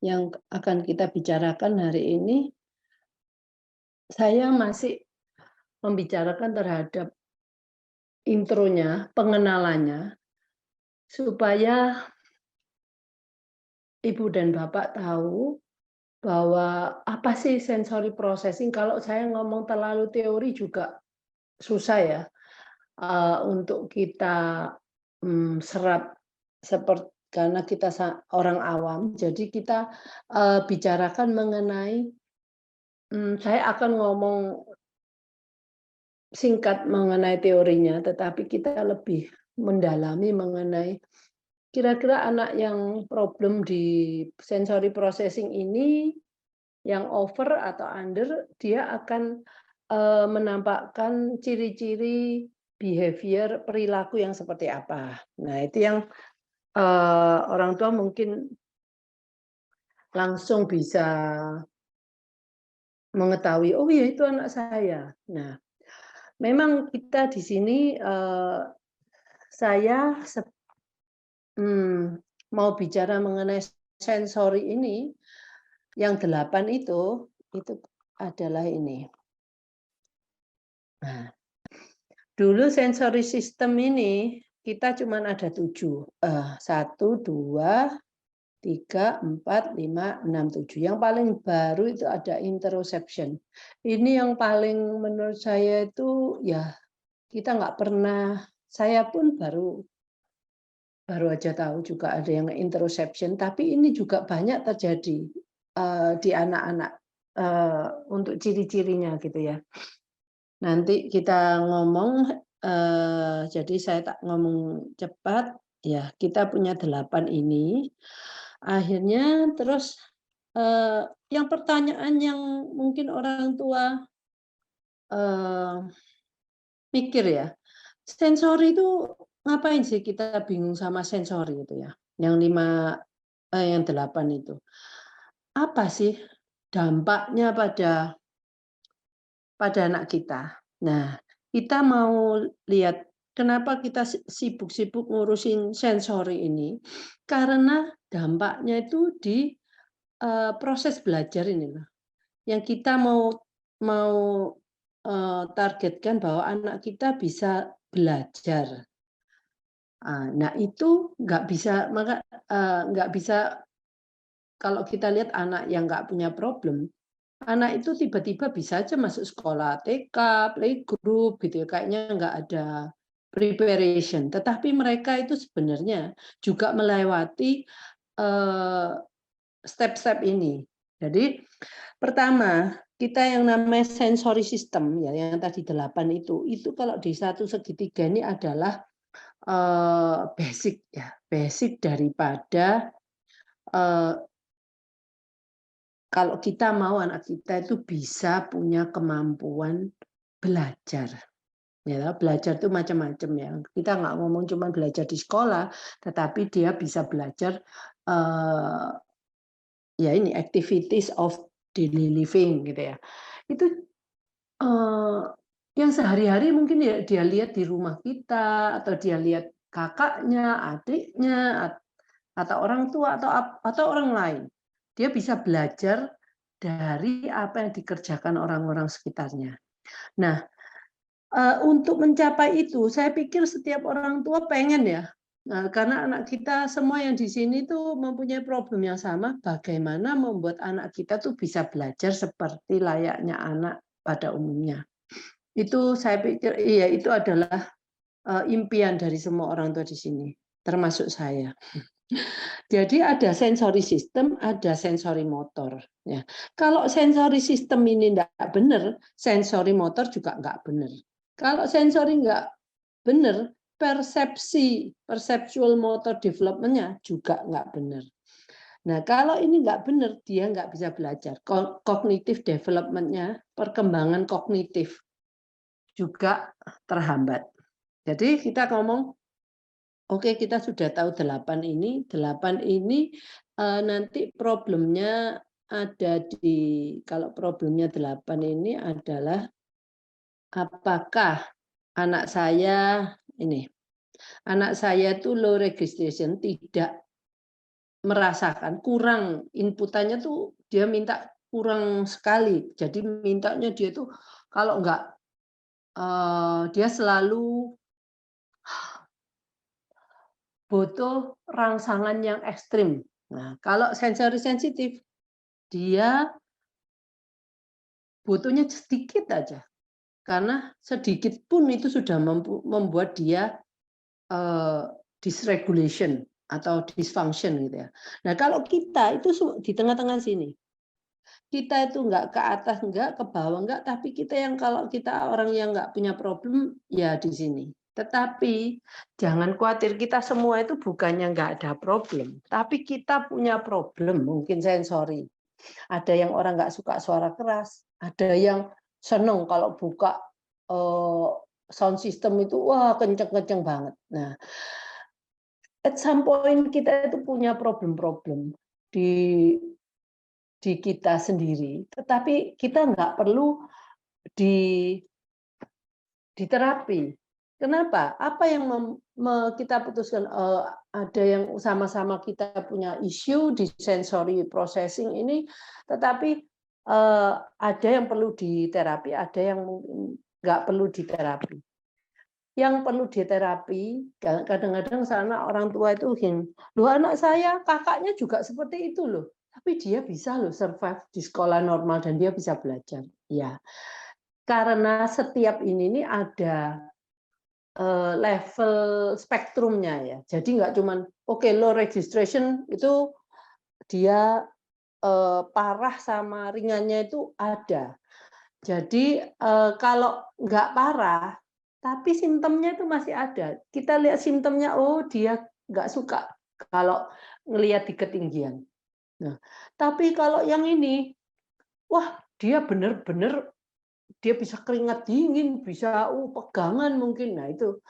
yang akan kita bicarakan hari ini, saya masih membicarakan terhadap intronya, pengenalannya, supaya Ibu dan Bapak tahu bahwa apa sih sensory processing. Kalau saya ngomong terlalu teori juga susah ya, untuk kita, serap karena kita orang awam. Jadi kita, bicarakan mengenai, saya akan ngomong singkat mengenai teorinya, tetapi kita lebih mendalami mengenai kira-kira anak yang problem di sensory processing ini, yang over atau under, dia akan, menampakkan ciri-ciri behavior, perilaku yang seperti apa. Nah, itu yang, orang tua mungkin langsung bisa mengetahui, "Oh ya itu anak saya." Nah, memang kita di sini, saya mau bicara mengenai sensori ini, yang 8 itu adalah ini. Nah, dulu sensory system ini kita cuman ada 7, 1, 2, 3, 4, 5, 6, 7. Yang paling baru itu ada interoception. Ini yang paling menurut saya itu ya kita nggak pernah, saya pun baru aja tahu juga ada yang interoception, tapi ini juga banyak terjadi, di anak-anak, untuk ciri-cirinya gitu ya. Nanti kita ngomong, jadi saya tak ngomong cepat, ya kita punya 8 ini, akhirnya terus, yang pertanyaan yang mungkin orang tua, eee, pikir ya, sensori itu ngapain sih kita bingung sama sensori itu ya, yang 5, yang 8 itu. Apa sih dampaknya pada anak kita? Nah, kita mau lihat kenapa kita sibuk-sibuk ngurusin sensori ini, karena dampaknya itu di, proses belajar ini loh, yang kita mau, targetkan bahwa anak kita bisa belajar. Nah itu nggak bisa, nggak bisa kalau kita lihat anak yang nggak punya problem, anak itu tiba-tiba bisa aja masuk sekolah TK, playgroup gitu ya, kayaknya nggak ada preparation. Tetapi mereka itu sebenarnya juga melewati, step-step ini. Jadi pertama, kita yang namanya sensory system ya, yang tadi 8 itu kalau di satu segitiga ini adalah, basic ya, basic daripada, eee kalau kita mau anak kita itu bisa punya kemampuan belajar, ya belajar itu macam-macam ya. Kita nggak ngomong cuma belajar di sekolah, tetapi dia bisa belajar, eee, ya ini activities of daily living gitu ya. Itu, eee, yang sehari-hari mungkin ya dia lihat di rumah kita, atau dia lihat kakaknya, adiknya, atau orang tua, atau orang lain. Dia bisa belajar dari apa yang dikerjakan orang-orang sekitarnya. Nah, untuk mencapai itu, saya pikir setiap orang tua pengen ya, karena anak kita semua yang di sini tuh mempunyai problem yang sama, bagaimana membuat anak kita tuh bisa belajar seperti layaknya anak pada umumnya. Itu saya pikir iya, itu adalah, impian dari semua orang tua di sini, termasuk saya. Jadi ada sensory system, ada sensory motor. Ya. Kalau sensory system ini enggak benar, sensory motor juga enggak benar. Kalau sensory enggak benar, perceptual motor development-nya juga enggak benar. Nah, kalau ini enggak benar, dia enggak bisa belajar. Cognitive development-nya, perkembangan kognitif juga terhambat. Jadi kita ngomong, oke, kita sudah tahu 8 ini. 8 ini, nanti problemnya ada kalau problemnya 8 ini adalah apakah anak saya ini, anak saya itu low registration, tidak merasakan kurang inputannya tuh dia minta kurang sekali. Jadi mintanya dia tuh kalau enggak, dia selalu butuh rangsangan yang ekstrim. Nah, kalau sensori sensitif, dia butuhnya sedikit aja, karena sedikit pun itu sudah membuat dia, eee, dysregulation atau dysfunction gitu ya. Nah, kalau kita itu di tengah-tengah sini. Kita itu nggak ke atas, nggak ke bawah, nggak, tapi kita yang kalau kita orang yang nggak punya problem, ya di sini. Tetapi jangan khawatir, kita semua itu bukannya nggak ada problem, tapi kita punya problem, mungkin sensori. Ada yang orang nggak suka suara keras, ada yang seneng kalau buka sound system itu, wah kenceng-kenceng banget. Nah, at some point kita itu punya problem-problem di kita sendiri, tetapi kita nggak perlu di diterapi. Kenapa? Apa yang kita putuskan, ada yang sama-sama kita punya isu di sensory processing ini, tetapi, ada yang perlu diterapi, ada yang mungkin nggak perlu diterapi. Yang perlu diterapi, kadang-kadang sana orang tua itu gini, "Loh anak saya, kakaknya juga seperti itu loh, tapi dia bisa loh survive di sekolah normal dan dia bisa belajar." Ya, karena setiap ini nih ada, level spektrumnya ya. Jadi nggak cuman, oke low registration itu dia, parah sama ringannya itu ada. Jadi, kalau nggak parah, tapi simptomnya itu masih ada. Kita lihat simptomnya, oh dia nggak suka kalau ngelihat di ketinggian. Nah, tapi kalau yang ini, wah dia bener-bener dia bisa keringat dingin, bisa, pegangan mungkin. Nah itu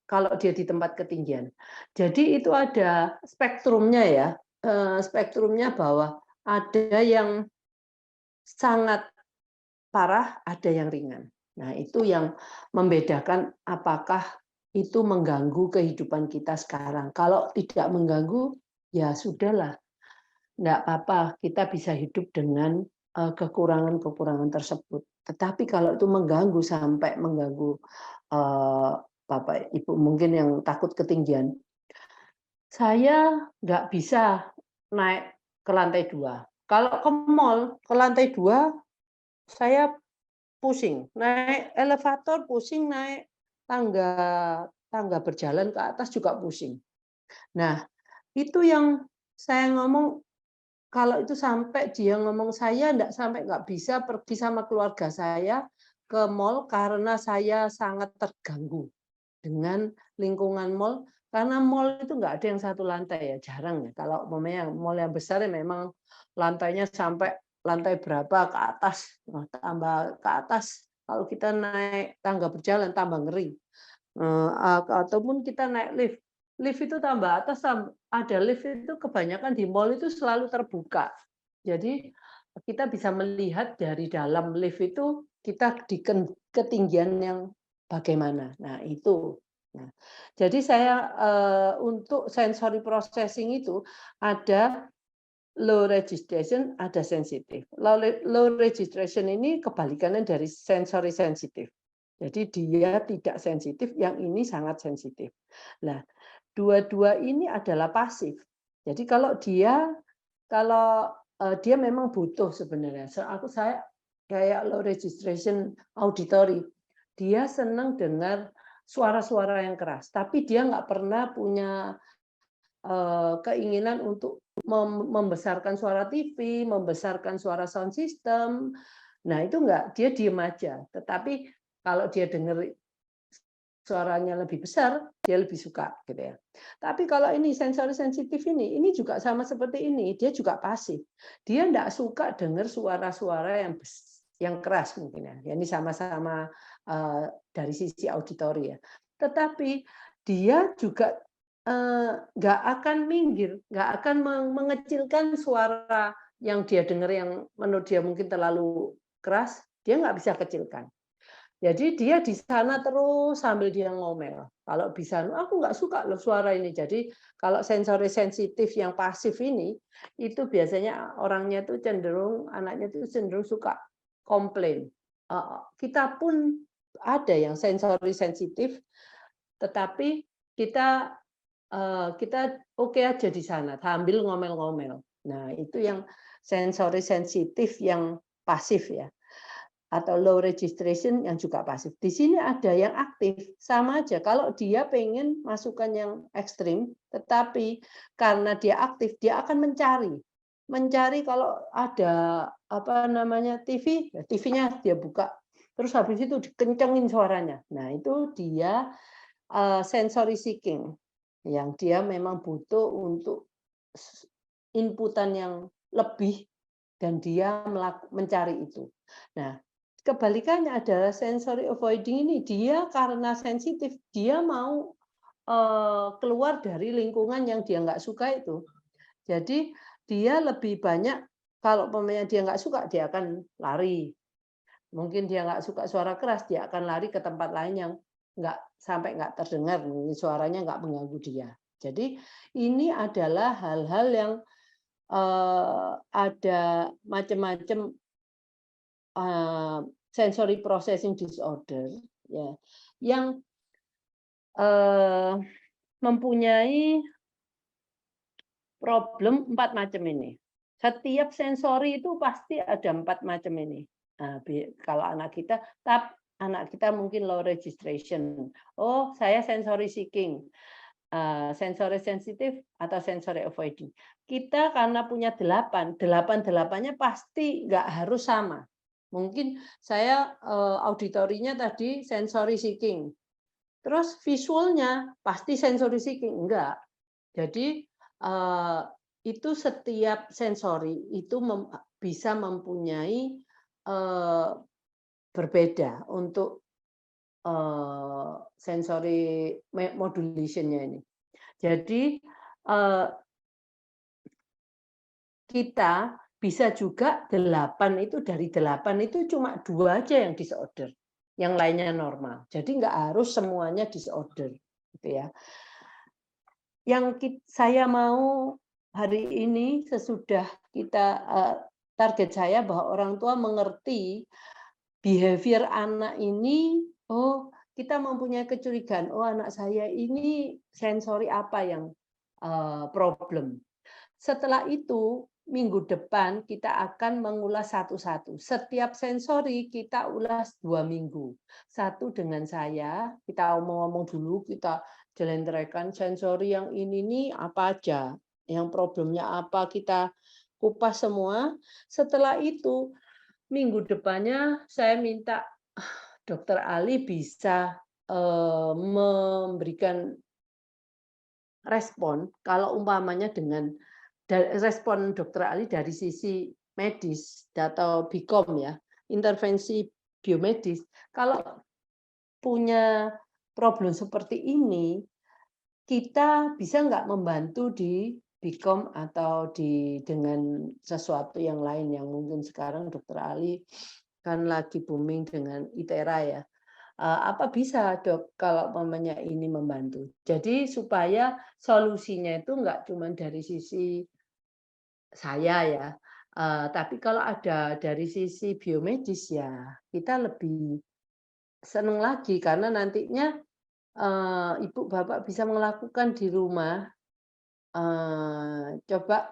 kalau dia di tempat ketinggian. Jadi itu ada spektrumnya ya, spektrumnya bahwa ada yang sangat parah, ada yang ringan. Nah, itu yang membedakan apakah itu mengganggu kehidupan kita sekarang. Kalau tidak mengganggu, ya sudahlah, enggak apa-apa, kita bisa hidup dengan, kekurangan-kekurangan tersebut. Tetapi kalau itu mengganggu sampai mengganggu, Bapak Ibu mungkin yang takut ketinggian, saya nggak bisa naik ke lantai 2. Kalau ke mall, ke lantai 2 saya pusing, naik elevator pusing, naik tangga tangga berjalan ke atas juga pusing. Nah, itu yang saya ngomong, kalau itu sampai dia ngomong, "Saya nggak bisa pergi sama keluarga saya ke mall karena saya sangat terganggu dengan lingkungan mall." Karena mall itu nggak ada yang satu lantai ya, jarang ya. Kalau umpamanya mall yang besar ya memang lantainya sampai lantai berapa ke atas, nah, tambah ke atas kalau kita naik tangga berjalan tambah ngeri. Ataupun kita naik lift, lift itu tambah atas ada lift itu kebanyakan di mall itu selalu terbuka. Jadi kita bisa melihat dari dalam lift itu kita di ketinggian yang bagaimana. Nah, itu. Nah, jadi saya, untuk sensory processing itu ada low registration, ada sensitif. Low registration ini kebalikannya dari sensory sensitif. Jadi dia tidak sensitif, yang ini sangat sensitif. Nah, dua-dua ini adalah pasif. Jadi kalau dia memang butuh sebenarnya. Saya kayak low registration auditory, dia senang dengar suara-suara yang keras, tapi dia nggak pernah punya keinginan untuk membesarkan suara TV, membesarkan suara sound system. Nah, itu enggak, dia diem aja. Tetapi kalau dia dengar suaranya lebih besar, dia lebih suka gitu ya. Tapi kalau ini sensori sensitif ini juga sama seperti ini, dia juga pasif. Dia enggak suka dengar suara-suara yang keras mungkin ya. Ini sama-sama dari sisi auditori ya. Tetapi dia juga nggak akan minggir, nggak akan mengecilkan suara yang dia dengar yang menurut dia mungkin terlalu keras, dia nggak bisa kecilkan. Jadi dia di sana terus sambil dia ngomel. Kalau bisa, aku nggak suka loh suara ini. Jadi kalau sensori sensitif yang pasif ini, itu biasanya orangnya itu cenderung, anaknya itu cenderung suka komplain. Kita pun ada yang sensori sensitif, tetapi kita kita oke aja di sana sambil ngomel-ngomel. Nah, itu yang sensori sensitif yang pasif ya, atau low registration yang juga pasif. Di sini ada yang aktif, sama aja. Kalau dia pengen masukan yang ekstrim, tetapi karena dia aktif, dia akan mencari kalau ada apa namanya TV, ya TV-nya dia buka, terus habis itu dikencengin suaranya. Nah, itu dia sensory seeking, yang dia memang butuh untuk inputan yang lebih dan dia mencari itu. Nah, kebalikannya adalah sensory avoiding ini, dia karena sensitif, dia mau keluar dari lingkungan yang dia nggak suka itu. Jadi dia lebih banyak, kalau pemainnya dia nggak suka, dia akan lari. Mungkin dia nggak suka suara keras, dia akan lari ke tempat lain yang nggak terdengar, suaranya nggak mengganggu dia. Jadi ini adalah hal-hal yang ada macam-macam sensory processing disorder, ya, yang mempunyai problem 4 macam ini. Setiap sensori itu pasti ada 4 macam ini. Nah, kalau anak kita mungkin low registration. Oh, saya sensory seeking, sensory sensitif atau sensory avoiding. Kita karena punya 8, 8-8-nya pasti nggak harus sama. Mungkin saya auditorinya tadi sensory seeking. Terus visualnya pasti sensory seeking, enggak. Jadi itu setiap sensori itu bisa mempunyai berbeda untuk sensory modulation-nya ini. Jadi kita bisa juga 8 itu, dari 8 itu cuma 2 aja yang disorder, yang lainnya normal. Jadi nggak harus semuanya disorder, gitu ya. Yang saya mau hari ini sesudah kita target saya bahwa orang tua mengerti behavior anak ini, oh kita mempunyai kecurigaan, oh anak saya ini sensori apa yang problem. Setelah itu minggu depan kita akan mengulas satu-satu. Setiap sensori kita ulas 2 minggu. Satu dengan saya, kita ngomong-ngomong dulu, kita jelentrehkan sensori yang ini nih apa aja, yang problemnya apa, kita kupas semua. Setelah itu minggu depannya saya minta Dokter Ali bisa memberikan respon kalau umpamanya dengan respon Dokter Ali dari sisi medis atau BIKOM ya, intervensi biomedis. Kalau punya problem seperti ini, kita bisa nggak membantu di BIKOM atau dengan sesuatu yang lain yang mungkin sekarang Dokter Ali kan lagi booming dengan ITERA ya. Apa bisa Dok kalau mamanya ini membantu? Jadi supaya solusinya itu nggak cuma dari sisi saya ya, tapi kalau ada dari sisi biomedis ya kita lebih senang lagi karena nantinya ibu bapak bisa melakukan di rumah, coba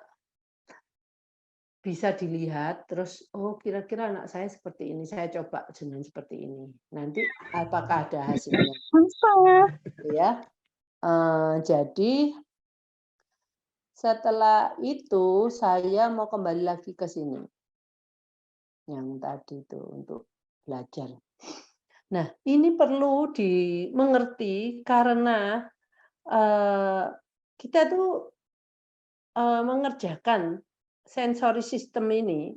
bisa dilihat terus, oh kira-kira anak saya seperti ini, saya coba dengan seperti ini. Nanti apakah ada hasilnya? Ya. Jadi setelah itu saya mau kembali lagi ke sini. Yang tadi itu untuk belajar. Nah, ini perlu dimengerti karena kita tuh mengerjakan sensory system ini,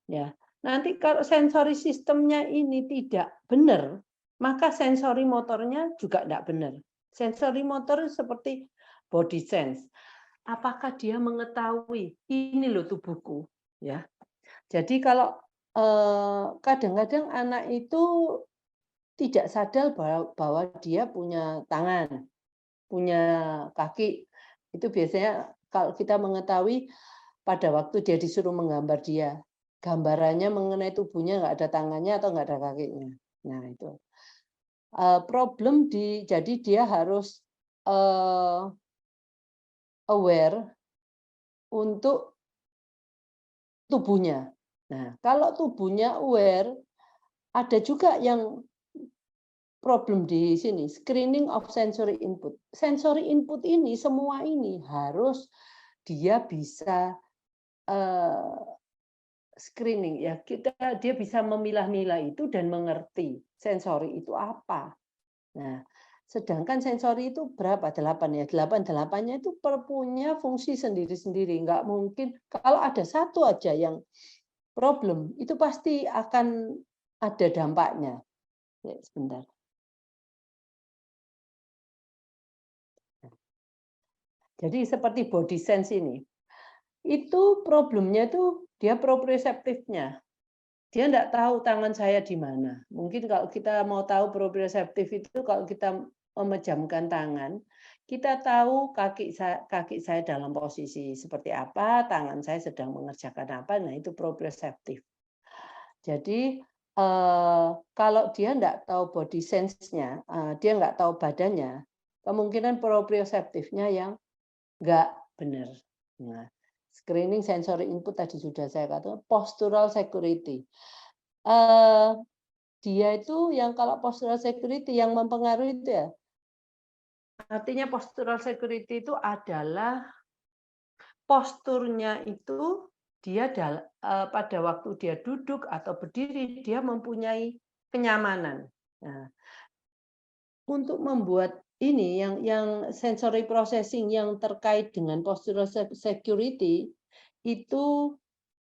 ya. Nanti kalau sensory sistemnya ini tidak benar, maka sensori motornya juga tidak benar. Sensori motor seperti body sense. Apakah dia mengetahui ini loh tubuhku, ya. Jadi kalau kadang-kadang anak itu tidak sadar bahwa dia punya tangan, punya kaki. Itu biasanya kalau kita mengetahui pada waktu dia disuruh menggambar dia, gambarannya mengenai tubuhnya nggak ada tangannya atau nggak ada kakinya. Nah itu. Jadi dia harus aware untuk tubuhnya. Nah, kalau tubuhnya aware, ada juga yang problem di sini, screening of sensory input. Sensory input ini, semua ini harus dia bisa screening ya. Dia bisa memilah-milah itu dan mengerti sensori itu apa. Nah, sedangkan sensori itu berapa? 8 ya. 8-8-nya itu punya fungsi sendiri-sendiri. Nggak mungkin kalau ada satu aja yang problem, itu pasti akan ada dampaknya. Ya, sebentar. Jadi seperti body sense ini. Itu problemnya tuh dia proprioseptifnya. Dia enggak tahu tangan saya di mana. Mungkin kalau kita mau tahu proprioseptif itu kalau kita memejamkan tangan, kita tahu kaki saya dalam posisi seperti apa, tangan saya sedang mengerjakan apa, nah itu proprioseptif. Jadi kalau dia enggak tahu body sense-nya, dia enggak tahu badannya, kemungkinan proprioseptifnya yang enggak benar. Nah, screening sensory input tadi sudah saya katakan, postural security. Dia itu yang kalau postural security yang mempengaruhi itu ya, artinya postural security itu adalah posturnya itu dia pada waktu dia duduk atau berdiri dia mempunyai kenyamanan. Nah, untuk membuat ini yang sensory processing yang terkait dengan postural security itu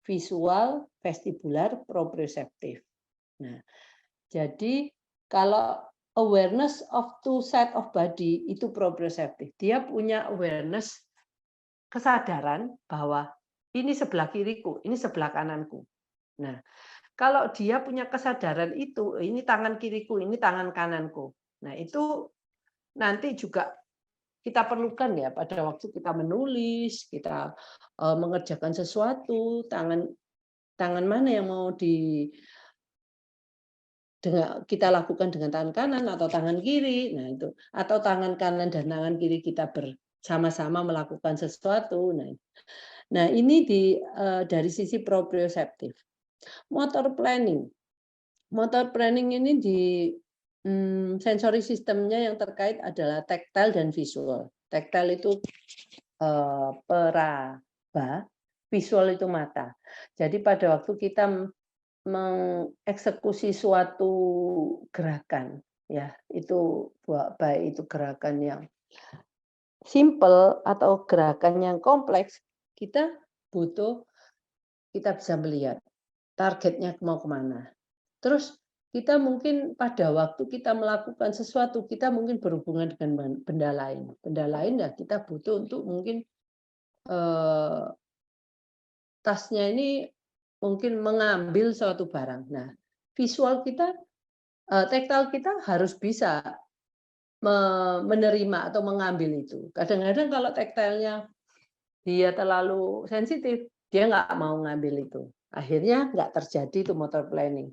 visual, vestibular, proprioceptif. Nah, jadi kalau awareness of two side of body itu proprioceptif. Dia punya awareness, kesadaran bahwa ini sebelah kiriku, ini sebelah kananku. Nah, kalau dia punya kesadaran itu, ini tangan kiriku, ini tangan kananku. Nah, itu nanti juga kita perlukan ya pada waktu kita menulis, kita mengerjakan sesuatu, tangan mana yang mau kita lakukan dengan tangan kanan atau tangan kiri, nah itu, atau tangan kanan dan tangan kiri kita bersama-sama melakukan sesuatu. Nah ini dari sisi proprioceptif. Motor planning ini di sensory sistemnya yang terkait adalah tactile dan visual. Tactile itu peraba, visual itu mata. Jadi pada waktu kita mengeksekusi suatu gerakan, ya itu baik itu gerakan yang simple atau gerakan yang kompleks, kita bisa melihat targetnya mau kemana. Terus kita mungkin pada waktu kita melakukan sesuatu, kita mungkin berhubungan dengan benda lain. Benda lain ya kita butuh untuk mungkin tasnya ini mungkin mengambil suatu barang. Nah, visual kita, tactile kita harus bisa menerima atau mengambil itu. Kadang-kadang kalau tactile-nya dia terlalu sensitif, dia nggak mau ngambil itu. Akhirnya nggak terjadi itu motor planning.